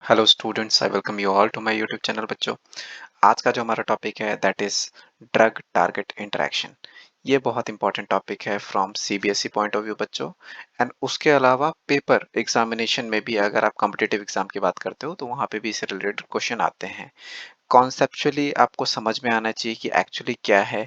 Hello students, I welcome you all to my YouTube channel. बच्चों, आज का जो हमारा टॉपिक है that is drug target interaction. ये बहुत इंपॉर्टेंट टॉपिक है from CBSE point of view बच्चों। एंड उसके अलावा पेपर एग्जामिनेशन में भी अगर आप कॉम्पिटिटिव एग्जाम की बात करते हो तो वहाँ पे भी इससे रिलेटेड क्वेश्चन आते हैं। कॉन्सेप्चुअली आपको समझ में आना चाहिए कि एक्चुअली क्या है,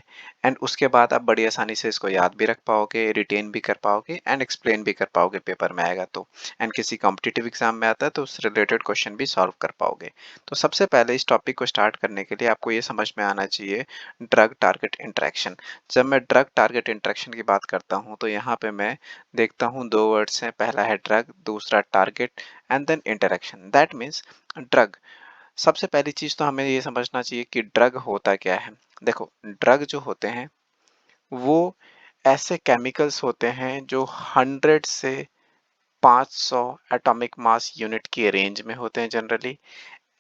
एंड उसके बाद आप बड़ी आसानी से इसको याद भी रख पाओगे, रिटेन भी कर पाओगे एंड एक्सप्लेन भी कर पाओगे पेपर में आएगा तो। एंड किसी कॉम्पिटिटिव एग्जाम में आता है तो उस रिलेटेड क्वेश्चन भी सॉल्व कर पाओगे। तो सबसे पहले इस टॉपिक को स्टार्ट करने के लिए आपको ये समझ में आना चाहिए ड्रग टारगेट इंटरेक्शन। जब मैं ड्रग टारगेट इंटरेक्शन की बात करता हूँ तो यहाँ पे मैं देखता हूँ दो वर्ड्स हैं, पहला है ड्रग, दूसरा target and then interaction. That means drug, सबसे पहली चीज तो हमें ये समझना चाहिए कि ड्रग होता क्या है। देखो, ड्रग जो होते हैं वो ऐसे केमिकल्स होते हैं जो 100 से 500 एटॉमिक मास यूनिट की रेंज में होते हैं जनरली।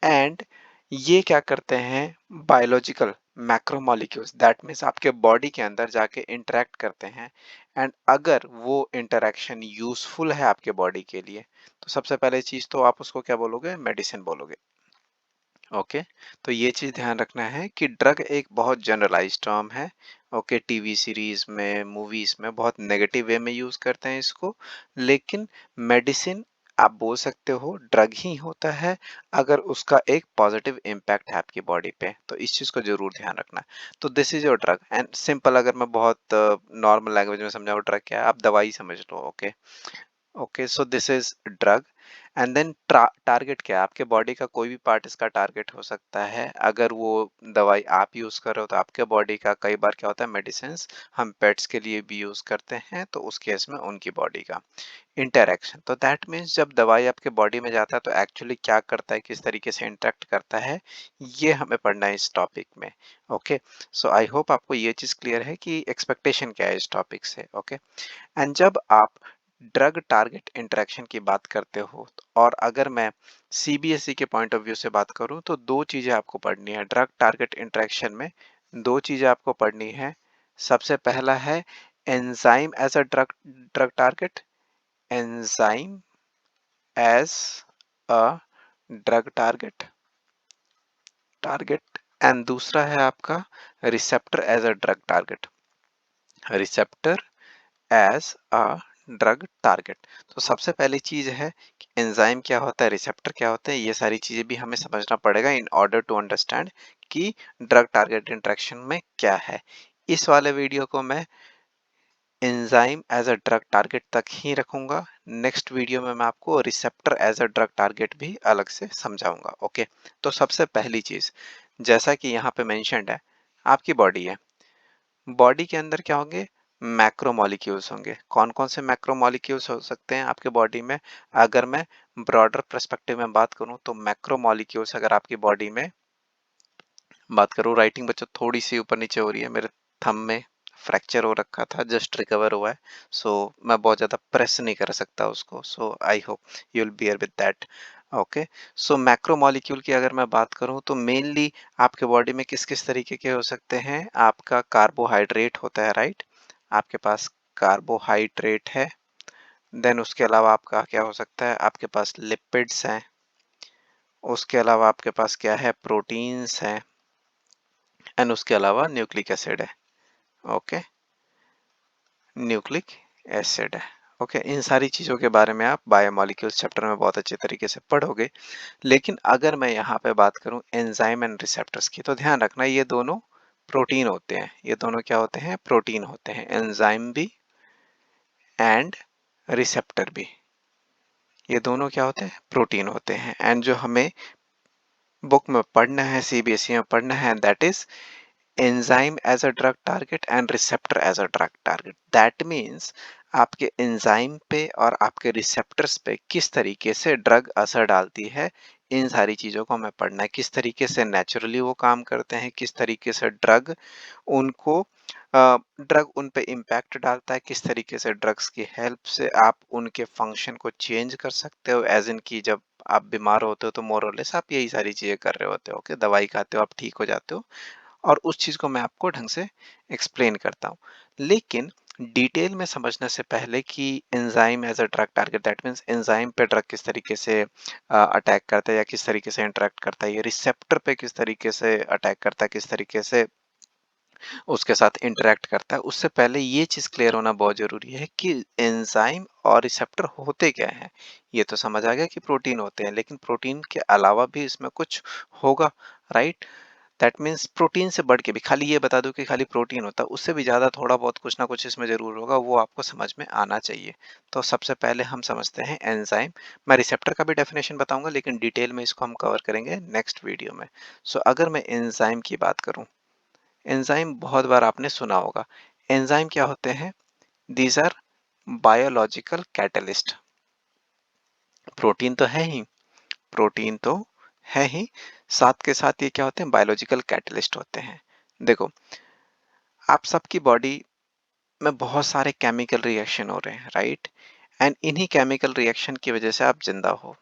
एंड ये क्या करते हैं, बायोलॉजिकल मैक्रोमोलिक्यूल्स, दैट मीन्स आपके बॉडी के अंदर जाके इंटरेक्ट करते हैं। एंड अगर वो इंटरेक्शन यूजफुल है आपके बॉडी के लिए तो सबसे पहले चीज तो आप उसको क्या बोलोगे, मेडिसिन बोलोगे। ओके, तो ये चीज ध्यान रखना है कि ड्रग एक बहुत जनरलाइज टर्म है। ओके, टीवी सीरीज में, मूवीज में बहुत नेगेटिव वे में यूज करते हैं इसको, लेकिन मेडिसिन आप बोल सकते हो ड्रग ही होता है अगर उसका एक पॉजिटिव इम्पैक्ट है आपकी बॉडी पे, तो इस चीज को जरूर ध्यान रखना। तो this is your drug. And simple, अगर मैं बहुत नॉर्मल लैंग्वेज में समझाऊँ ड्रग क्या है, आप दवाई समझ लो। Okay, okay, so this is drug. And then target क्या है, आपके बॉडी का कोई भी पार्ट इसका टारगेट हो सकता है। अगर वो दवाई आप यूज कर रहे हो तो आपके बॉडी का, कई बार क्या होता है मेडिसिन हम पेट्स के लिए भी यूज करते हैं तो उस केस में उनकी बॉडी का इंटरेक्शन। तो दैट मीन्स जब दवाई आपके बॉडी में जाता है तो एक्चुअली क्या करता है, किस तरीके से इंटरेक्ट करता है, ये हमें पढ़ना है इस टॉपिक में। ओके, सो आई होप आपको ये चीज क्लियर है कि एक्सपेक्टेशन क्या है इस टॉपिक से। ओके, एंड जब आप ड्रग टारगेट इंटरेक्शन की बात करते हो और अगर मैं सीबीएसई के पॉइंट ऑफ व्यू से बात करूं तो दो चीजें आपको पढ़नी है ड्रग टारगेट इंटरेक्शन में। दो चीजें आपको पढ़नी है। सबसे पहला है enzyme as a drug drug target, enzyme as a drug target target and दूसरा है आपका receptor as a drug target, receptor as a drug target. तो सबसे पहली चीज है कि एंजाइम क्या होता है, रिसेप्टर क्या होता है, ये सारी चीजें भी हमें समझना पड़ेगा इन ऑर्डर टू अंडरस्टैंड कि ड्रग टारगेट इंटरेक्शन में क्या है। इस वाले वीडियो को मैं enzyme as a drug target तक ही रखूंगा। नेक्स्ट वीडियो में मैं आपको receptor as a drug target भी अलग से समझाऊंगा। ओके, तो सबसे पहली चीज, जैसा कि यहाँ पे मेंशन्ड है, आपकी बॉडी है, बॉडी के अंदर क्या होंगे, मैक्रोमोलिक्यूल्स होंगे। कौन कौन से मैक्रोमोलिक्यूल्स हो सकते हैं आपके बॉडी में, अगर मैं ब्रॉडर पर्सपेक्टिव में बात करूं तो मैक्रोमोलिक्यूल्स अगर आपकी बॉडी में बात करूं, राइटिंग बच्चों थोड़ी सी ऊपर नीचे हो रही है, मेरे थंब में फ्रैक्चर हो रखा था, जस्ट रिकवर हुआ है। सो मैं बहुत ज़्यादा प्रेस नहीं कर सकता उसको, so I hope you will bear with that. Okay, so macromolecule की अगर मैं बात करूं तो मेनली आपके बॉडी में किस किस तरीके के हो सकते हैं, आपका कार्बोहाइड्रेट होता है, राइट। आपके पास कार्बोहाइड्रेट है। देन उसके अलावा आपका क्या हो सकता है, आपके पास लिपिड्स हैं। उसके अलावा आपके पास क्या है, प्रोटीन्स हैं। एंड उसके अलावा न्यूक्लिक एसिड है। ओके, न्यूक्लिक एसिड है। ओके, इन सारी चीज़ों के बारे में आप बायोमोलिक्यूल्स चैप्टर में बहुत अच्छे तरीके से पढ़ोगे। लेकिन अगर मैं यहाँ पे बात करूँ एंजाइम एंड रिसेप्टर्स की, तो ध्यान रखना ये दोनों प्रोटीन होते हैं। ये दोनों क्या होते हैं, प्रोटीन होते हैं, एंजाइम भी एंड रिसेप्टर भी। ये दोनों क्या होते हैं, प्रोटीन होते हैं। एंड जो हमें बुक में पढ़ना है, सीबीएसई में पढ़ना है, that is enzyme as a drug target and receptor as a drug target. That means आपके एंजाइम पे और आपके रिसेप्टर्स पे किस तरीके से ड्रग असर डालती है, इन सारी चीज़ों को हमें पढ़ना है। किस तरीके से नेचुरली वो काम करते हैं, किस तरीके से ड्रग उनको ड्रग उन पे इम्पैक्ट डालता है, किस तरीके से ड्रग्स की हेल्प से आप उनके फंक्शन को चेंज कर सकते हो, एज इन की जब आप बीमार होते हो तो मोर और लेस आप यही सारी चीज़ें कर रहे होते हो। ओके, दवाई खाते हो, आप ठीक हो जाते हो और उस चीज़ को मैं आपको ढंग से एक्सप्लेन करता हूँ। लेकिन डिटेल में समझने से पहले कि enzyme as a drug target, that means enzyme पे ड्रग किस तरीके से अटैक करता है या किस तरीके से इंटरेक्ट करता है, ये रिसेप्टर पे किस तरीके से अटैक करता है, किस तरीके से उसके साथ इंटरेक्ट करता है, उससे पहले ये चीज क्लियर होना बहुत जरूरी है कि एंजाइम और रिसेप्टर होते क्या हैं। ये तो समझ आ गया कि प्रोटीन होते हैं, लेकिन प्रोटीन के अलावा भी इसमें कुछ होगा, राइट। दैट मीन्स प्रोटीन से बढ़ के भी, खाली ये बता दो कि खाली प्रोटीन होता है, उससे भी ज्यादा थोड़ा बहुत कुछ ना कुछ इसमें जरूर होगा, वो आपको समझ में आना चाहिए। तो सबसे पहले हम समझते हैं एंजाइम। मैं रिसेप्टर का भी डेफिनेशन बताऊंगा, लेकिन डिटेल में इसको हम कवर करेंगे नेक्स्ट वीडियो में। सो अगर मैं एंजाइम की बात करूं, एंजाइम बहुत बार आपने सुना होगा। एंजाइम क्या होते हैं? These are biological catalyst. Protein तो है ही, प्रोटीन तो है ही, साथ के साथ ये क्या होते हैं? बायोलॉजिकल कैटलिस्ट होते हैं। देखो, आप सबकी बॉडी में बहुत सारे केमिकल रिएक्शन हो रहे हैं, राइट। एंड इन्हीं केमिकल रिएक्शन की वजह से आप जिंदा हो।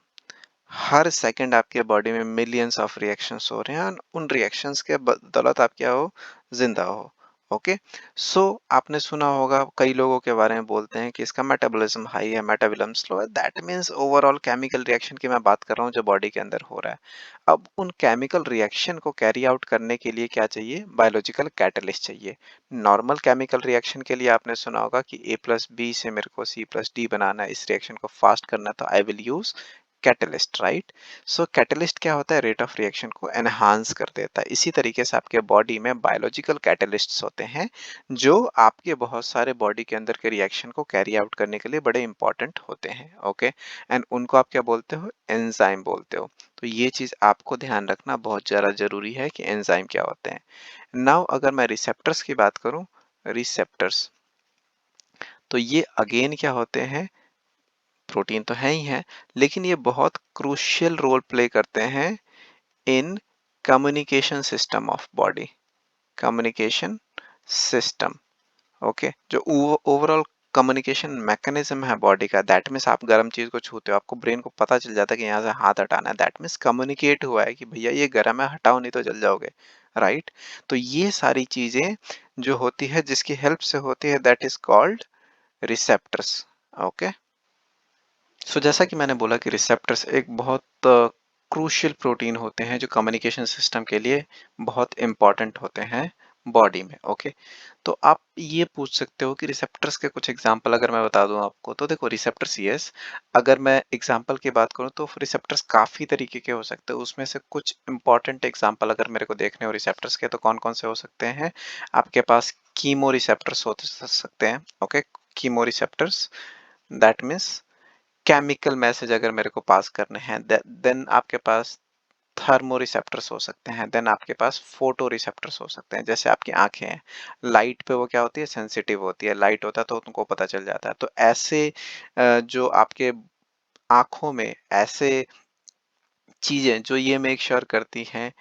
हर सेकंड आपके बॉडी में मिलियंस ऑफ रिएक्शंस हो रहे हैं, और उन रिएक्शंस के बदौलत आप क्या हो? जिंदा हो। ओके। सो आपने सुना होगा, कई लोगों के बारे में बोलते हैं कि इसका मेटाबॉलिज्म हाई है, मेटाबॉलिज्म स्लो है। That means overall chemical reaction की मैं बात कर रहा हूँ जो बॉडी के अंदर हो रहा है। अब उन केमिकल रिएक्शन को कैरी आउट करने के लिए क्या चाहिए? बायोलॉजिकल कैटलिस्ट चाहिए। नॉर्मल केमिकल रिएक्शन के लिए आपने सुना होगा कि A+B से मेरे को C+D बनाना है, इस रिएक्शन को फास्ट करना है, तो I will use catalyst, right. So catalyst क्या होता है? रेट ऑफ रिएक्शन को एनहांस कर देता है। इसी तरीके से आपके बॉडी में बायोलॉजिकल कैटलिस्ट्स होते हैं जो आपके बहुत सारे बॉडी के अंदर के रिएक्शन को कैरी आउट करने के लिए बड़े इंपॉर्टेंट होते हैं। ओके। एंड उनको आप क्या बोलते हो? एंजाइम बोलते हो। तो ये चीज आपको ध्यान रखना बहुत ज्यादा जरूरी है कि एंजाइम क्या होते हैं। नाउ अगर मैं रिसेप्टर्स की बात करूं, रिसेप्टर्स, तो ये अगेन क्या होते हैं? प्रोटीन तो है ही है, लेकिन ये बहुत क्रूशियल रोल प्ले करते हैं in communication system of body, communication system. Okay. जो ओवरऑल कम्युनिकेशन मैकेनिज्म है बॉडी का, दैट मीन्स आप गर्म चीज को छूते हो, आपको ब्रेन को पता चल जाता है कि यहाँ से हाथ हटाना है, दैट मीन्स कम्युनिकेट हुआ है कि भैया ये गर्म है, हटाओ नहीं तो जल जाओगे, राइट। तो ये सारी चीजें जो होती है, जिसकी हेल्प से होती है, that is called receptors. Okay. So जैसा कि मैंने बोला कि रिसेप्टर्स एक बहुत क्रूशियल प्रोटीन होते हैं जो कम्युनिकेशन सिस्टम के लिए बहुत इंपॉर्टेंट होते हैं बॉडी में। ओके। तो आप ये पूछ सकते हो कि रिसेप्टर्स के कुछ एग्जांपल अगर मैं बता दूं आपको, तो देखो रिसेप्टर्स, यस, अगर मैं एग्जांपल की बात करूं तो रिसेप्टर्स काफी तरीके के हो सकते हैं। उसमें से कुछ इंपॉर्टेंट एग्जांपल अगर मेरे को देखने हो रिसेप्टर्स के, तो कौन कौन से हो सकते हैं? आपके पास कीमो रिसेप्टर्स हो सकते हैं। Okay. Chemo receptors, that means chemical message अगर मेरे को पास करने हैं, देन आपके पास थर्मो रिसेप्टर्स हो सकते हैं, देन आपके पास फोटो रिसेप्टर्स हो सकते हैं। जैसे आपकी आंखें हैं, लाइट पे वो क्या होती है? सेंसिटिव होती है, लाइट होता है तो उनको पता चल जाता है। तो ऐसे जो आपके आंखों में ऐसे चीजें जो ये मेक श्योर करती हैं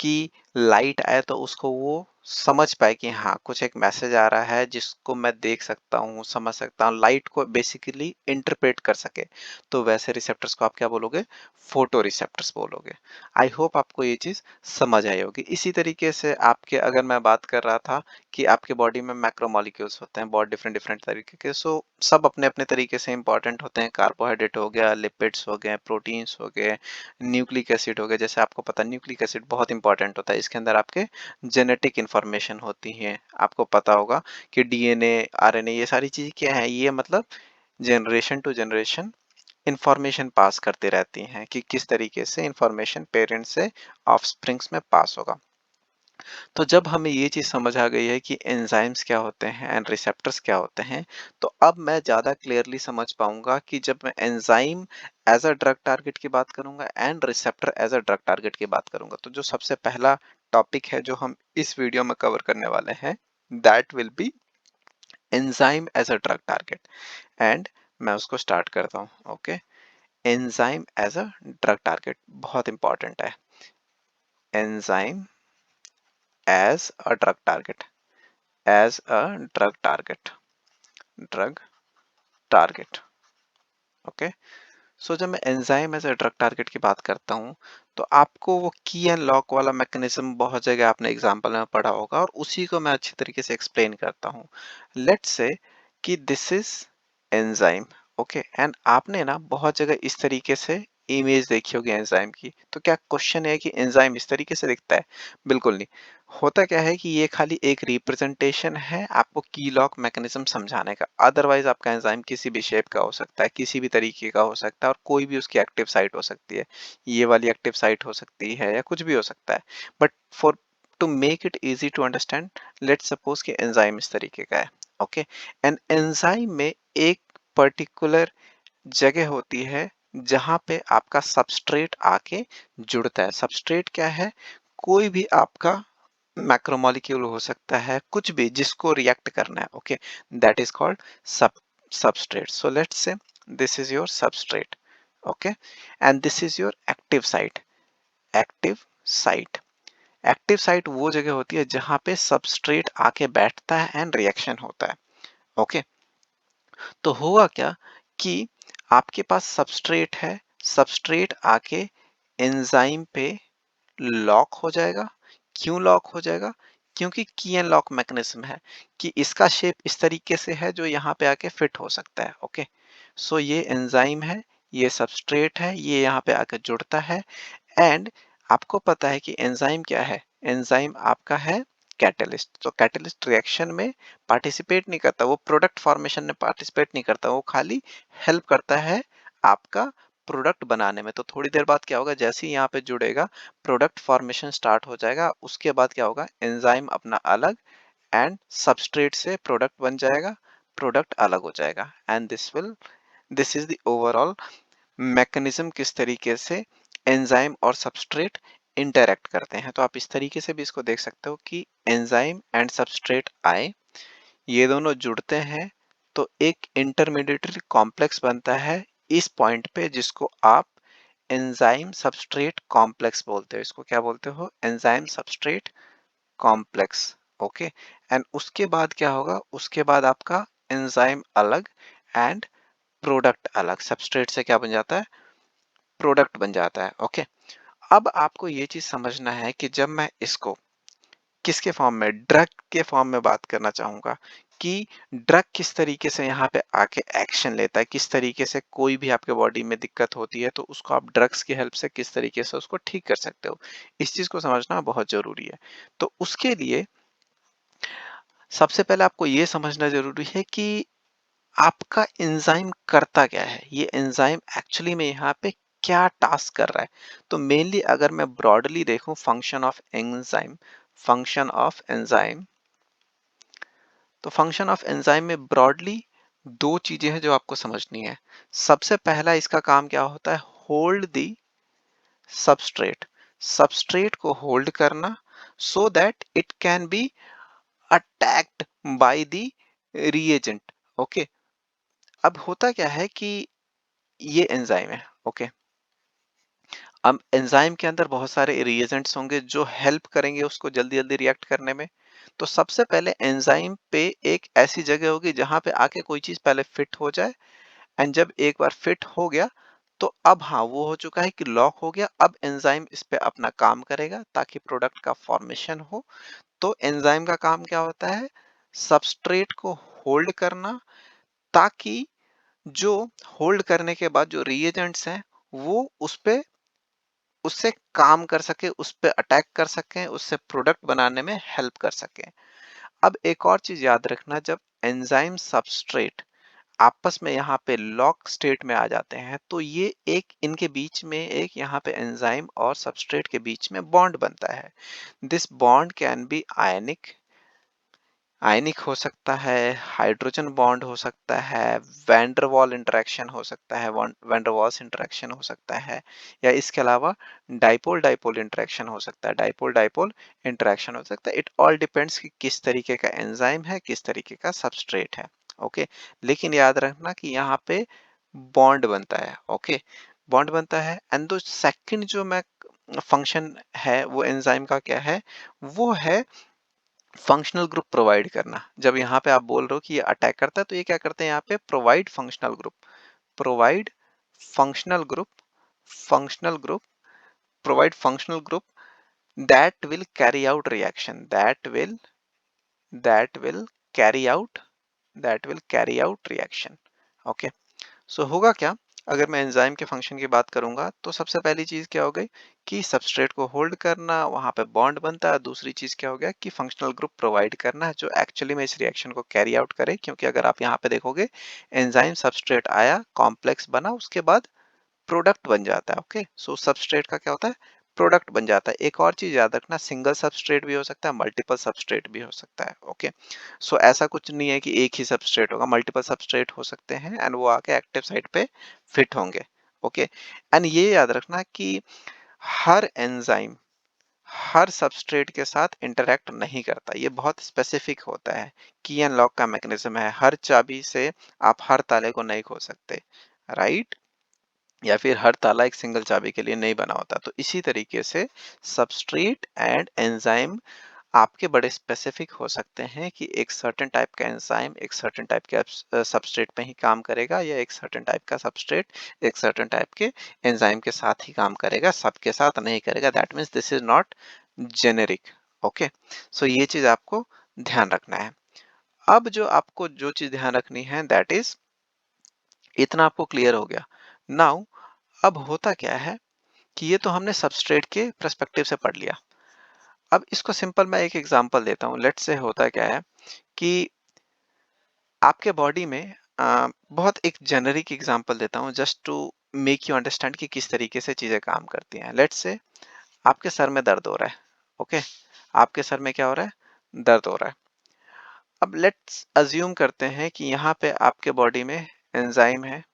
कि लाइट आए तो उसको वो समझ पाए कि हाँ कुछ एक मैसेज आ रहा है जिसको मैं देख सकता हूँ, समझ सकता हूँ, लाइट को बेसिकली इंटरप्रेट कर सके, तो वैसे रिसेप्टर्स को आप क्या बोलोगे? फोटो रिसेप्टर्स बोलोगे। आई होप आपको ये चीज समझ आई होगी। इसी तरीके से आपके, अगर मैं बात कर रहा था कि आपके बॉडी में मैक्रोमोलिक्यूल्स होते हैं बहुत डिफरेंट डिफरेंट तरीके के, सो सब अपने अपने तरीके से इंपॉर्टेंट होते हैं। कार्बोहाइड्रेट हो गया, लिपिड्स हो गए, प्रोटीन्स हो गए, न्यूक्लिक एसिड हो गया। जैसे आपको पता है न्यूक्लिक एसिड बहुत इंपॉर्टेंट होता है, इसके अंदर आपके जेनेटिक इंफॉर्मेशन होती है। आपको पता होगा कि डीएनए, आरएनए, ये सारी चीजें क्या है? ये मतलब generation to generation information pass करते रहती हैं कि किस तरीके से इंफॉर्मेशन पेरेंट्स से ऑफस्प्रिंग्स में पास होगा। तो जब हमें ये चीज समझ आ गई है कि एंजाइम्स क्या होते हैं एंड रिसेप्टर्स क्या होते हैं, तो अब मैं ज्यादा क्लियरली समझ पाऊंगा कि जब मैं enzyme as a drug target की बात करूंगा and receptor as a drug target की बात करूंगा, तो जो सबसे पहला टॉपिक है जो हम इस वीडियो में कवर करने वाले हैं, that will be enzyme as a drug target. And मैं उसको स्टार्ट करता हूँ। Okay. Enzyme as a drug target बहुत इंपॉर्टेंट है। Enzyme as a drug target, as a drug target, drug target. Okay. So जब मैं enzyme as a drug target की बात करता हूँ, तो आपको वो की एंड लॉक वाला मैकेनिज्म बहुत जगह आपने एग्जांपल में पढ़ा होगा, और उसी को मैं अच्छी तरीके से एक्सप्लेन करता हूँ। लेट्स से कि this is enzyme. Okay, and आपने ना बहुत जगह इस तरीके से इमेज देखी होगी एंजाइम की। तो क्या क्वेश्चन है कि एंजाइम इस तरीके से दिखता है? बिल्कुल नहीं। होता क्या है कि ये खाली एक रिप्रेजेंटेशन है आपको की लॉक मैकेनिज्म समझाने का। अदरवाइज आपका एंजाइम किसी भी शेप का हो सकता है, किसी भी तरीके का हो सकता है, और कोई भी उसकी एक्टिव साइट हो सकती है। ये वाली एक्टिव साइट हो सकती है या कुछ भी हो सकता है। But for to make it easy to understand, let's suppose कि एंजाइम इस तरीके का है। ओके, एंड एंजाइम में एक पर्टिकुलर जगह होती है जहां पे आपका सबस्ट्रेट आके जुड़ता है। सबस्ट्रेट क्या है? कोई भी आपका मैक्रोमोलिक्यूल हो सकता है, कुछ भी जिसको रिएक्ट करना है। ओके, दैट इज कॉल्ड सब substrate. So let's say this is your substrate. Okay, and this is your active site. Active site, active site वो जगह होती है जहां पे सबस्ट्रेट आके बैठता है एंड रिएक्शन होता है। ओके, तो होगा क्या कि आपके पास सबस्ट्रेट है, सबस्ट्रेट आके एंजाइम पे लॉक हो जाएगा। क्यों लॉक हो जाएगा? क्योंकि की एंड लॉक मैकेनिज्म है कि इसका शेप इस तरीके से है जो यहाँ पे आके फिट हो सकता है। ओके, सो ये एंजाइम है, ये सबस्ट्रेट है, ये यहाँ पे आके जुड़ता है। एंड आपको पता है कि एंजाइम क्या है? एंजाइम आपका है कैटलिस्ट। तो कैटलिस्ट रिएक्शन में पार्टिसिपेट नहीं करता, वो प्रोडक्ट फॉर्मेशन में पार्टिसिपेट नहीं करता, वो खाली हेल्प करता है आपका प्रोडक्ट बनाने में। तो थोड़ी देर बाद क्या होगा, जैसे ही यहाँ पे जुड़ेगा प्रोडक्ट फॉर्मेशन स्टार्ट हो जाएगा। उसके बाद क्या होगा, एंजाइम अपना अलग एंड सबस्ट्रेट से प्रोडक्ट बन जाएगा, प्रोडक्ट अलग हो जाएगा। And this is the overall mechanism, किस तरीके से एंजाइम और सबस्ट्रेट इंटरैक्ट करते हैं। तो आप इस तरीके से भी इसको देख सकते हो कि एंजाइम एंड सबस्ट्रेट आए, ये दोनों जुड़ते हैं, तो एक इंटरमीडिएटरी कॉम्प्लेक्स बनता है इस पॉइंट पे, जिसको आप एंजाइम सबस्ट्रेट कॉम्प्लेक्स बोलते हो। इसको क्या बोलते हो? Enzyme substrate complex. Okay, and उसके बाद क्या होगा, उसके बाद आपका एंजाइम अलग एंड प्रोडक्ट अलग, सबस्ट्रेट से क्या बन जाता है? प्रोडक्ट बन जाता है। ओके, अब आपको ये चीज समझना है कि जब मैं इसको किसके फॉर्म में, ड्रग के फॉर्म में बात करना चाहूंगा कि ड्रग किस तरीके से यहाँ पे आके एक्शन लेता है, किस तरीके से कोई भी आपके बॉडी में दिक्कत होती है तो उसको आप ड्रग्स की हेल्प से किस तरीके से उसको ठीक कर सकते हो। इस चीज को समझना बहुत जरूरी है। तो उसके लिए सबसे पहले आपको ये समझना जरूरी है कि आपका एंजाइम करता क्या है, ये एंजाइम एक्चुअली में यहाँ पे क्या टास्क कर रहा है। तो मेनली अगर मैं ब्रॉडली देखूं function of enzyme, function of enzyme, तो फंक्शन ऑफ एंजाइम में ब्रॉडली दो चीजें हैं जो आपको समझनी है। सबसे पहला इसका काम क्या होता है? होल्ड दी सबस्ट्रेट, सबस्ट्रेट को होल्ड करना, so that it can be attacked by the reagent. Okay, अब होता क्या है कि ये एंजाइम है। ओके, अब एंजाइम के अंदर बहुत सारे रिएजेंट्स होंगे जो हेल्प करेंगे उसको जल्दी जल्दी रिएक्ट करने में। तो सबसे पहले एंजाइम पे एक ऐसी जगह होगी जहां पे आके कोई चीज पहले फिट हो जाए। एंड जब एक बार फिट हो गया तो अब हाँ वो हो चुका है कि लॉक हो गया, अब एंजाइम इस पे अपना काम करेगा ताकि प्रोडक्ट का फॉर्मेशन हो। तो एंजाइम का काम क्या होता है? सबस्ट्रेट को होल्ड करना, ताकि जो होल्ड करने के बाद जो रिएजेंट्स हैं वो उस पे उससे काम कर सके, उस पे अटैक कर सकें, उससे प्रोडक्ट बनाने में हेल्प कर सकें। अब एक और चीज याद रखना, जब एंजाइम सबस्ट्रेट आपस में यहाँ पे लॉक स्टेट में आ जाते हैं तो ये एक इनके बीच में एक यहाँ पे एंजाइम और सबस्ट्रेट के बीच में बॉन्ड बनता है। This bond can be ionic, ionic हो सकता है, हाइड्रोजन बॉन्ड हो सकता है, वैंडरवाल इंटरेक्शन हो सकता है, वैंडरवाल्स इंटरेक्शन हो सकता है, या इसके अलावा डाइपोल डाइपोल इंटरेक्शन हो सकता है, डाइपोल डाइपोल इंटरेक्शन हो सकता है। इट ऑल डिपेंड्स कि किस तरीके का एंजाइम है, किस तरीके का सबस्ट्रेट है। ओके, लेकिन याद रखना कि यहाँ पे बॉन्ड बनता है। ओके, बॉन्ड बनता है। एंड द सेकंड जो मैं फंक्शन है वो एंजाइम का क्या है, वो है फंक्शनल ग्रुप प्रोवाइड करना। जब यहाँ पे आप बोल रहे हो कि ये अटैक करता है तो ये क्या करते हैं, यहाँ पे provide functional group, provide functional group, functional group, provide functional group that will carry out reaction, that will carry out that will carry out reaction. Okay, सो होगा क्या, अगर मैं एंजाइम के फंक्शन की बात करूंगा तो सबसे पहली चीज क्या हो गई कि सबस्ट्रेट को होल्ड करना, वहां पे बॉन्ड बनता है। दूसरी चीज क्या हो गया कि फंक्शनल ग्रुप प्रोवाइड करना है जो एक्चुअली में इस रिएक्शन को कैरी आउट करे, क्योंकि अगर आप यहाँ पे देखोगे एंजाइम सबस्ट्रेट आया, कॉम्प्लेक्स बना, उसके बाद प्रोडक्ट बन जाता है। ओके, सो सबस्ट्रेट का क्या होता है, प्रोडक्ट बन जाता है। एक और चीज याद रखना, सिंगल सबस्ट्रेट भी हो सकता है, मल्टीपल सबस्ट्रेट भी हो सकता है। ओके, सो ऐसा कुछ नहीं है कि एक ही सबस्ट्रेट होगा, मल्टीपल सबस्ट्रेट हो सकते हैं एंड वो आके एक्टिव साइट पे फिट होंगे। ओके, एंड ये याद रखना कि हर एंजाइम हर सबस्ट्रेट के साथ इंटरेक्ट नहीं करता, ये बहुत स्पेसिफिक होता है। की एंड लॉक का मैकेनिज्म है, हर चाबी से आप हर ताले को नहीं खोल सकते, राइट? या फिर हर ताला एक सिंगल चाबी के लिए नहीं बना होता। तो इसी तरीके से सबस्ट्रेट एंड एंजाइम आपके बड़े स्पेसिफिक हो सकते हैं कि एक सर्टेन टाइप का एंजाइम एक सर्टेन टाइप के सबस्ट्रेट पे ही काम करेगा, या एक सर्टेन टाइप का सबस्ट्रेट एक सर्टेन टाइप के एंजाइम के साथ ही काम करेगा, सबके साथ नहीं करेगा। That means this is not generic. Okay, so ये चीज आपको ध्यान रखना है। अब जो आपको जो चीज ध्यान रखनी है दैट इज, इतना आपको क्लियर हो गया। नाउ अब होता क्या है कि ये तो हमने सबस्ट्रेट के पर्सपेक्टिव से पढ़ लिया। अब इसको सिंपल मैं एक एग्जांपल देता हूँ। लेट्स से होता क्या है कि आपके बॉडी में बहुत एक जेनरिक एग्जांपल देता हूँ just to make you understand कि किस तरीके से चीजें काम करती हैं। लेट्स से आपके सर में दर्द हो रहा है। ओके, आपके सर में क्या हो रहा है, दर्द हो रहा है। अब लेट्स अज्यूम करते हैं कि यहाँ पे आपके बॉडी में एंजाइम है,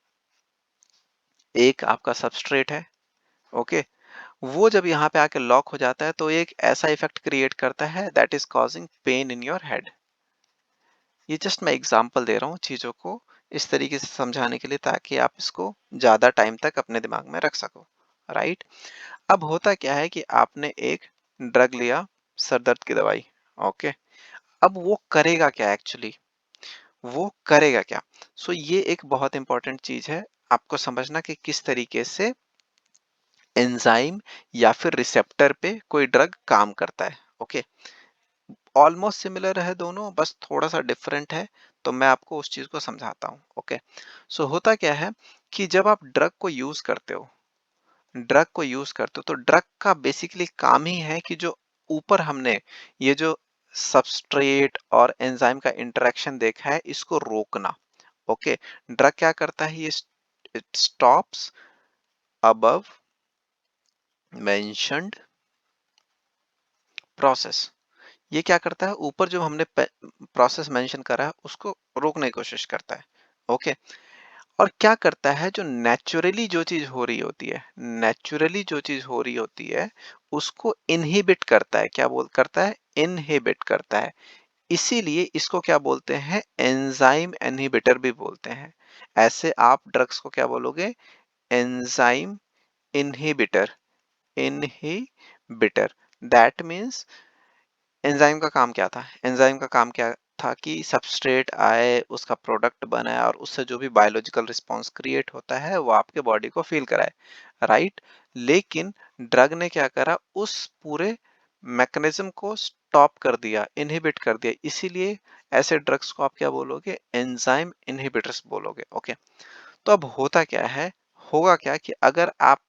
एक आपका सबस्ट्रेट है। ओके, वो जब यहाँ पे आके लॉक हो जाता है तो एक ऐसा इफेक्ट क्रिएट करता है that is causing pain in your head. ये जस्ट मैं एग्जांपल दे रहा हूँ चीजों को इस तरीके से समझाने के लिए ताकि आप इसको ज्यादा टाइम तक अपने दिमाग में रख सको, राइट? अब होता क्या है कि आपने एक ड्रग लिया, सर दर्द की दवाई। ओके, अब वो करेगा क्या एक्चुअली, वो करेगा क्या? सो ये एक बहुत इंपॉर्टेंट चीज है आपको समझना कि किस तरीके से एंजाइम या फिर रिसेप्टर पे कोई ड्रग काम करता है। ओके, ऑलमोस्ट सिमिलर है दोनों, बस थोड़ा सा डिफरेंट है। तो मैं आपको उस चीज को समझाता हूँ। ओके, सो होता क्या है कि जब आप ड्रग को यूज करते हो, ड्रग को यूज करते हो तो ड्रग का बेसिकली काम ही है कि जो ऊपर हमने ये जो सबस्ट्रेट और एंजाइम का इंटरेक्शन देखा है इसको रोकना। ओके, ड्रग क्या करता है, ये it stops above mentioned process. ये क्या करता है, ऊपर जो हमने प्रोसेस मेंशन करा है उसको रोकने की कोशिश करता है। ओके, और क्या करता है, जो नेचुरली जो चीज हो रही होती है, नेचुरली जो चीज हो रही होती है उसको इनहिबिट करता है। क्या बोल करता है, इनहिबिट करता है। इसीलिए इसको क्या बोलते हैं, एंजाइम इनहिबिटर भी बोलते हैं। ऐसे आप ड्रग्स को क्या बोलोगे, enzyme inhibitor, inhibitor. That means enzyme का काम क्या था, एंजाइम का काम क्या था कि सबस्ट्रेट आए, उसका प्रोडक्ट बनाए और उससे जो भी बायोलॉजिकल रिस्पॉन्स क्रिएट होता है वो आपके बॉडी को फील कराए, राइट? लेकिन ड्रग ने क्या करा, उस पूरे मैकेनिज्म को स्टॉप कर दिया, इनहिबिट कर दिया। इसीलिए ऐसे ड्रग्स को आप क्या बोलोगे, एंजाइम इनहिबिटर्स बोलोगे। ओके, तो अब होता क्या है, होगा क्या कि अगर आप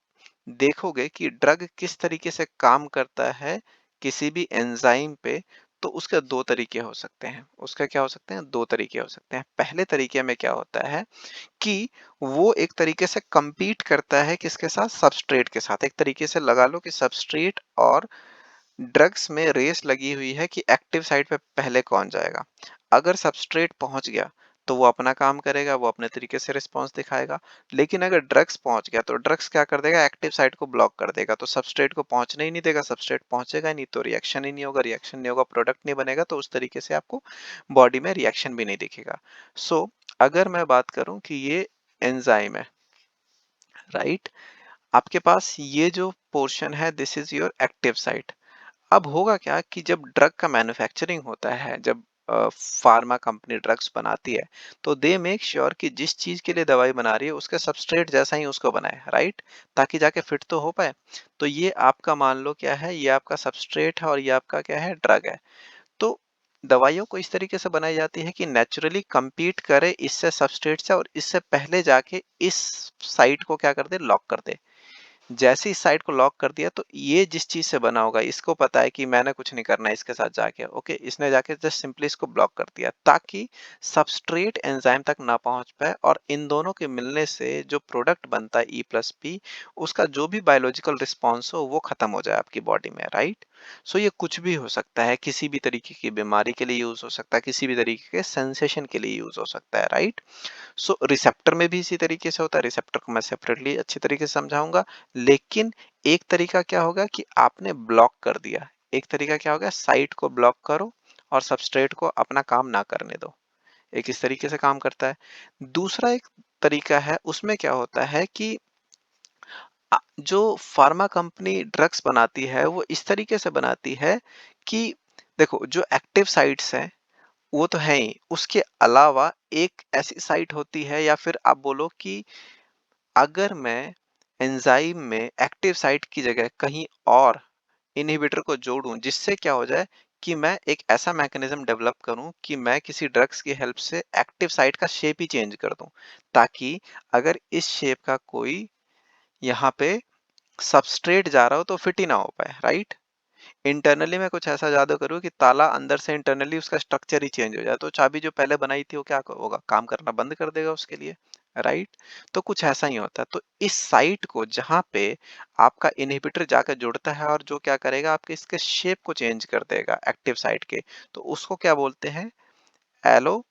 देखोगे कि ड्रग किस तरीके से काम करता है किसी भी एंजाइम पे, तो उसके दो तरीके हो सकते हैं। उसका क्या हो सकते हैं, दो तरीके हो सकते हैं। पहले तरीके में क्या होता है कि वो एक तरीके से compete करता है किसके साथ, सबस्ट्रेट के साथ। एक तरीके से लगा लो कि सबस्ट्रेट और ड्रग्स में रेस लगी हुई है कि एक्टिव साइट पे पहले कौन जाएगा। अगर सबस्ट्रेट पहुंच गया तो वो अपना काम करेगा, वो अपने तरीके से रिस्पॉन्स दिखाएगा। लेकिन अगर ड्रग्स पहुंच गया तो ड्रग्स क्या कर देगा, एक्टिव साइट को ब्लॉक कर देगा, तो सबस्ट्रेट को पहुंचने ही नहीं देगा। सबस्ट्रेट पहुंचेगा ही नहीं तो रिएक्शन ही नहीं होगा, रिएक्शन नहीं होगा, प्रोडक्ट नहीं बनेगा, तो उस तरीके से आपको बॉडी में रिएक्शन भी नहीं दिखेगा। सो अगर मैं बात करूं कि ये एंजाइम है, राइट? आपके पास ये जो पोर्शन है this is your active site. अब होगा क्या कि जब ड्रग का मैन्युफैक्चरिंग होता है, जब फार्मा कंपनी ड्रग्स बनाती है, तो दे मेक श्योर कि जिस चीज के लिए दवाई बना रही है उसके सबस्ट्रेट जैसा ही उसको बनाए, राइट? ताकि जाके फिट तो हो पाए। तो ये आपका मान लो क्या है, ये आपका सबस्ट्रेट है और ये आपका क्या है, ड्रग है। तो दवाइयों को इस तरीके से बनाई जाती है कि नेचुरली compete करे इससे सबस्ट्रेट से और इससे पहले जाके इस साइट को क्या कर दे, लॉक कर दे। जैसे इस साइट को लॉक कर दिया तो ये जिस चीज से बना होगा इसको पता है कि मैंने कुछ नहीं करना है इसके साथ जाके, ओके, इसने जाके जस्ट सिंपली इसको ब्लॉक कर दिया ताकि सबस्ट्रेट एंजाइम तक ना पहुंच पाए और इन दोनों के मिलने से जो प्रोडक्ट बनता है E+P, उसका जो भी बायोलॉजिकल रिस्पॉन्स हो वो खत्म हो जाए आपकी बॉडी में, राइट। सो ये कुछ भी हो सकता है, किसी भी तरीके की बीमारी के लिए यूज हो सकता है, किसी भी तरीके के सेंसेशन के लिए यूज हो सकता है, राइट। सो रिसेप्टर में भी इसी तरीके से होता है, रिसेप्टर को मैं सेपरेटली अच्छी तरीके से समझाऊंगा। लेकिन एक तरीका क्या होगा कि आपने ब्लॉक कर दिया, एक तरीका क्या होगा, साइट को ब्लॉक करो और सबस्ट्रेट को अपना काम ना करने दो, एक इस तरीके से काम करता है। दूसरा एक तरीका है, उसमें क्या होता है कि जो फार्मा कंपनी ड्रग्स बनाती है वो इस तरीके से बनाती है कि देखो जो एक्टिव साइट्स हैं वो तो है ही, उसके अलावा एक ऐसी साइट होती है या फिर आप बोलो कि अगर मैं एंजाइम में एक्टिव साइट की जगह कहीं और इनहिबिटर को जोड़ूं जिससे क्या हो जाए कि मैं एक ऐसा मैकेनिज्म डेवलप करूं कि मैं किसी ड्रग्स की हेल्प से एक्टिव साइट का शेप ही चेंज कर दूं, ताकि अगर इस शेप का कोई यहाँ पे सबस्ट्रेट जा रहा हो तो फिट ही ना हो पाए, राइट। इंटरनली मैं कुछ ऐसा जादू करूँ कि ताला अंदर से इंटरनली उसका स्ट्रक्चर ही चेंज हो जाए, तो चाबी जो पहले बनाई थी वो क्या होगा, काम करना बंद कर देगा उसके लिए, राइट। तो कुछ ऐसा ही होता है। तो इस साइट को जहाँ पे आपका इनहिबिटर जाकर जुड़ता है और जो क्या करेगा आपके इसके शेप को चेंज कर देगा एक्टिव साइट के, तो उसको क्या बोलते हैं, एलोस्टेरिक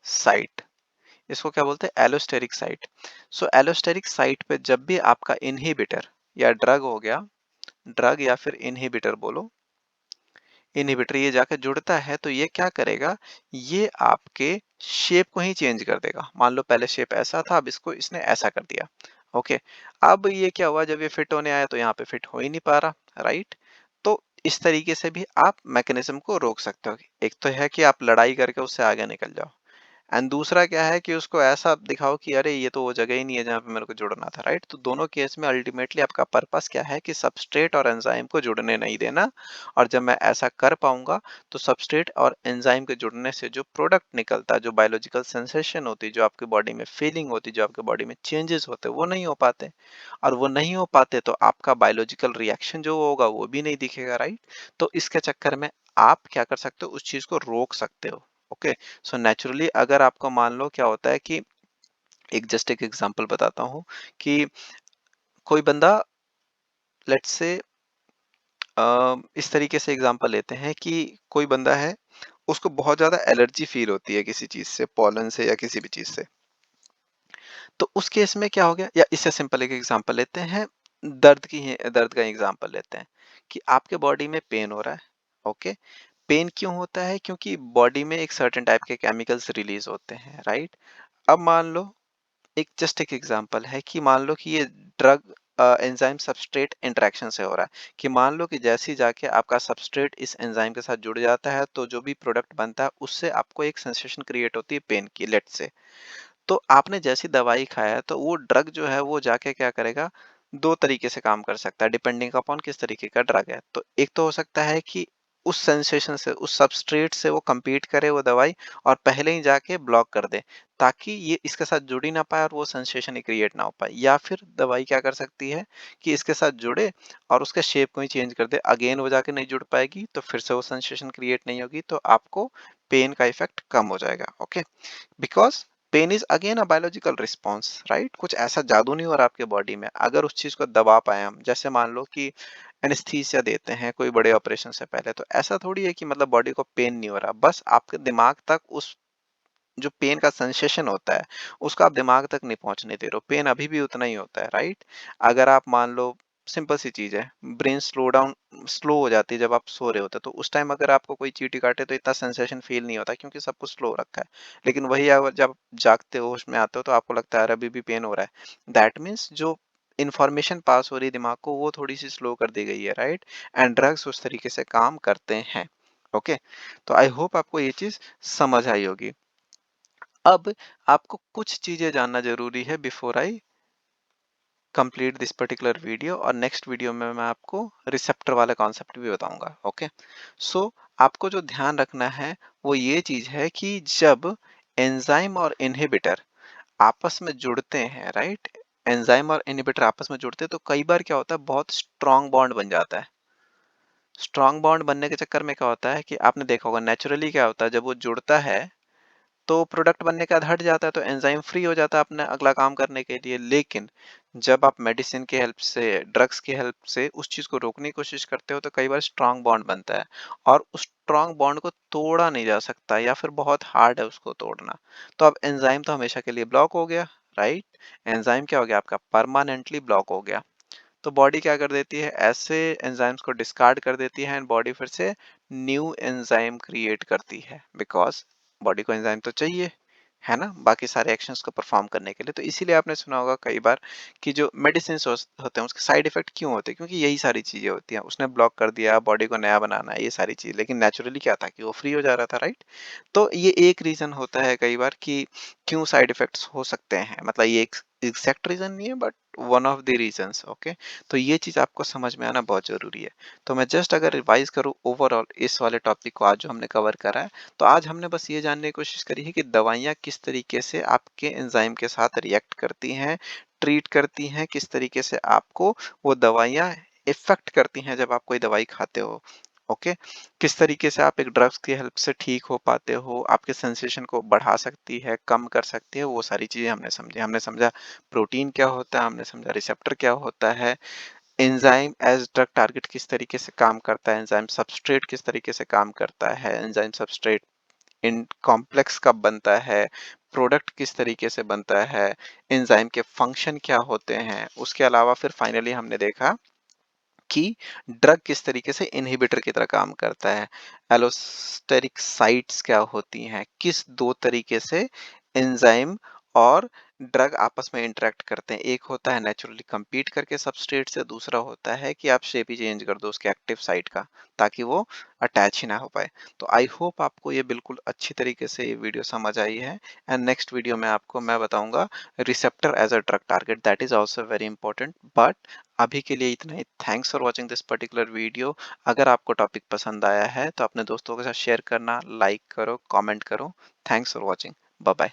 साइट। इसको क्या बोलते हैं, एलोस्टेरिक साइट। सो एलोस्टेरिक साइट पे जब भी आपका इनहिबिटर या ड्रग हो गया, ड्रग या फिर इनहिबिटर बोलो, इनहिबिटर ये जाकर जुड़ता है तो ये क्या करेगा, ये आपके शेप को ही चेंज कर देगा। मान लो पहले शेप ऐसा था, अब इसको इसने ऐसा कर दिया, ओके। अब ये क्या हुआ, जब ये फिट होने आया तो यहाँ पे फिट हो ही नहीं पा रहा, राइट। तो इस तरीके से भी आप मैकेनिज्म को रोक सकते हो। एक तो है कि आप लड़ाई करके उससे आगे निकल जाओ, एंड दूसरा क्या है कि उसको ऐसा दिखाओ कि अरे ये तो वो जगह ही नहीं है जहाँ पे मेरे को जुड़ना था, राइट। तो दोनों केस में अल्टीमेटली आपका पर्पस क्या है कि सबस्ट्रेट और एंजाइम को जुड़ने नहीं देना। और जब मैं ऐसा कर पाऊंगा तो सबस्ट्रेट और एंजाइम के जुड़ने से जो प्रोडक्ट निकलता है, जो बायोलॉजिकल सेंसेशन होती है, जो आपकी बॉडी में फीलिंग होती है, जो आपके बॉडी में चेंजेस होते हैं, वो नहीं हो पाते। और वो नहीं हो पाते तो आपका बायोलॉजिकल रिएक्शन जो होगा वो भी नहीं दिखेगा, राइट। तो इसके चक्कर में आप क्या कर सकते हो, उस चीज को रोक सकते हो, ओके। सो नेचुरली अगर आपको मान लो क्या होता है कि एक जस्ट एक एग्जांपल बताता हूँ कि कोई बंदा, लेट्स से इस तरीके से एग्जांपल लेते हैं कि कोई बंदा है, उसको बहुत ज्यादा एलर्जी फील होती है किसी चीज से, पॉलन से या किसी भी चीज से। तो उस केस में क्या हो गया, या इससे सिंपल एक एग्जांपल लेते हैं, दर्द का एग्जांपल लेते हैं कि आपके बॉडी में पेन हो रहा है, ओके। पेन क्यों होता है, क्योंकि बॉडी में एक सर्टेन टाइप के केमिकल्स रिलीज होते हैं, राइट। अब मान लो, एक जस्ट एक एग्जांपल है कि मान लो कि ये ड्रग एंजाइम सबस्ट्रेट इंटरेक्शन से हो रहा है, कि मान लो कि जैसे ही जाके आपका सबस्ट्रेट इस एंजाइम के साथ जुड़ जाता है तो जो भी प्रोडक्ट बनता है उससे आपको एक सेंसेशन क्रिएट होती है पेन की, लेट से। तो आपने जैसी दवाई खाया तो वो ड्रग जो है वो जाके क्या करेगा, दो तरीके से काम कर सकता है डिपेंडिंग अपॉन किस तरीके का ड्रग है। तो एक तो हो सकता है कि उस सेंसेशन से, उस सबस्ट्रेट से वो compete करे वो दवाई और पहले ही जाके ब्लॉक कर दे, ताकि ये इसके साथ जुड़ ही ना पाए और वो सेंसेशन ही क्रिएट ना हो पाए। या फिर दवाई क्या कर सकती है कि इसके साथ जुड़े और उसके शेप को ही चेंज कर दे, अगेन वो जाके नहीं जुड़ पाएगी तो फिर से वो सेंसेशन क्रिएट नहीं होगी, तो आपको पेन का इफेक्ट कम हो जाएगा, okay. Because pain is again a biological response, right. कुछ ऐसा जादू नहीं हो रहा आपके बॉडी में। अगर उस चीज को दबा पाए हम, जैसे मान लो कि एनेस्थीसिया देते हैं कोई बड़े ऑपरेशन से पहले, तो ऐसा थोड़ी है कि मतलब बॉडी को पेन नहीं हो रहा, बस आपके दिमाग तक उस जो पेन का सेंसेशन होता है उसका आप दिमाग तक नहीं पहुंचने दे रहे हो, पेन अभी भी उतना ही होता है, राइट। अगर आप मान लो, सिंपल सी चीज है, ब्रेन स्लो हो जाती है जब आप सो रहे होते हो, तो उस टाइम अगर आपको कोई चींटी काटे तो इतना सेंसेशन फील नहीं होता क्योंकि सब कुछ स्लो रखा है। लेकिन वही अगर जब जागते हो, होश में आते हो, तो आपको लगता है "अरे, अभी भी पेन हो रहा है"। दैट मीन्स जो इंफॉर्मेशन पास हो रही है दिमाग को वो थोड़ी सी स्लो कर दी गई है, राइट। एंड ड्रग्स उस तरीके से काम करते हैं, ओके। तो आई होप आपको ये चीज समझ आई होगी। अब आपको कुछ चीजें जानना जरूरी है before I complete this particular video, और नेक्स्ट वीडियो में मैं आपको रिसेप्टर वाला कॉन्सेप्ट भी बताऊंगा। ओके, सो आपको जो ध्यान रखना है वो ये चीज है कि जब एंजाइम और इनहिबिटर आपस में जुड़ते हैं, राइट, एंजाइम और इनहिबिटर आपस में जुड़ते हैं तो कई बार क्या होता है, बहुत स्ट्रांग बॉन्ड बन जाता है। स्ट्रांग बॉन्ड बनने के चक्कर में क्या होता है कि आपने देखा होगा नेचुरली क्या होता है, जब वो जुड़ता है तो प्रोडक्ट बनने के बाद हट जाता है, तो एंजाइम फ्री हो जाता है अपना अगला काम करने के लिए। लेकिन जब आप मेडिसिन की हेल्प से, ड्रग्स की हेल्प से उस चीज को रोकने की कोशिश करते हो तो कई बार स्ट्रांग बॉन्ड बनता है, और उस स्ट्रांग बॉन्ड को तोड़ा नहीं जा सकता, या फिर बहुत हार्ड है उसको तोड़ना। तो अब एंजाइम तो हमेशा के लिए ब्लॉक हो गया, राइट। एंजाइम क्या हो गया आपका, परमानेंटली ब्लॉक हो गया। तो बॉडी क्या कर देती है, ऐसे एंजाइम्स को डिस्कार्ड कर देती है, एंड बॉडी फिर से न्यू एंजाइम क्रिएट करती है, बिकॉज बॉडी को एंजाइम तो चाहिए, है ना, बाकी सारे एक्शंस को परफॉर्म करने के लिए। तो इसीलिए आपने सुना होगा कई बार कि जो मेडिसिन होते हैं उसके साइड इफेक्ट क्यों होते हैं, क्योंकि यही सारी चीजें होती हैं, उसने ब्लॉक कर दिया, बॉडी को नया बनाना है, ये सारी चीज। लेकिन नेचुरली क्या था कि वो फ्री हो जा रहा था, राइट। तो ये एक रीजन होता है कई बार कि क्यों साइड इफेक्ट्स हो सकते हैं, मतलब ये एक एग्जैक्ट रीजन नहीं है, but one of the reasons. Okay, तो ये चीज आपको समझ में आना बहुत जरूरी है। तो मैं जस्ट अगर रिवाइज करूँ ओवरऑल इस वाले टॉपिक को आज जो हमने कवर करा है, तो आज हमने बस ये जानने की कोशिश करी है कि दवाइयाँ किस तरीके से आपके एंजाइम के साथ रिएक्ट करती हैं, ट्रीट करती हैं, किस तरीके से आपको वो दवाइयाँ इफेक्ट करती हैं जब आप कोई दवाई खाते हो। ओके, किस तरीके से आप एक ड्रग्स की हेल्प से ठीक हो पाते हो, आपके सेंसेशन को बढ़ा सकती है, कम कर सकती है, वो सारी चीजें हमने समझी। हमने समझा प्रोटीन क्या होता है, हमने समझा रिसेप्टर क्या होता है, एंजाइम एज ड्रग टारगेट किस तरीके से काम करता है, एंजाइम सबस्ट्रेट किस तरीके से काम करता है, एंजाइम सबस्ट्रेट इन कॉम्प्लेक्स कब बनता है, प्रोडक्ट किस तरीके से बनता है, एंजाइम के फंक्शन क्या होते हैं। उसके अलावा फिर फाइनली हमने देखा कि ड्रग किस तरीके से इनहिबिटर की तरह काम करता है, एलोस्टेरिक साइट्स क्या होती हैं, किस दो तरीके से एंजाइम और ड्रग आपस में इंटरेक्ट करते हैं। एक होता है नेचुरली compete करके सबस्ट्रेट से, दूसरा होता है कि आप शेप ही चेंज कर दो उसके एक्टिव साइट का, ताकि वो अटैच ही ना हो पाए। तो आई होप आपको ये बिल्कुल अच्छी तरीके से ये वीडियो समझ आई है, एंड नेक्स्ट वीडियो में आपको मैं बताऊंगा receptor as a drug target, that is also very important. But अभी के लिए इतना ही। Thanks for watching this particular video. अगर आपको टॉपिक पसंद आया है तो अपने दोस्तों के साथ शेयर करना, लाइक करो, कमेंट करो। Thanks for watching. Bye bye.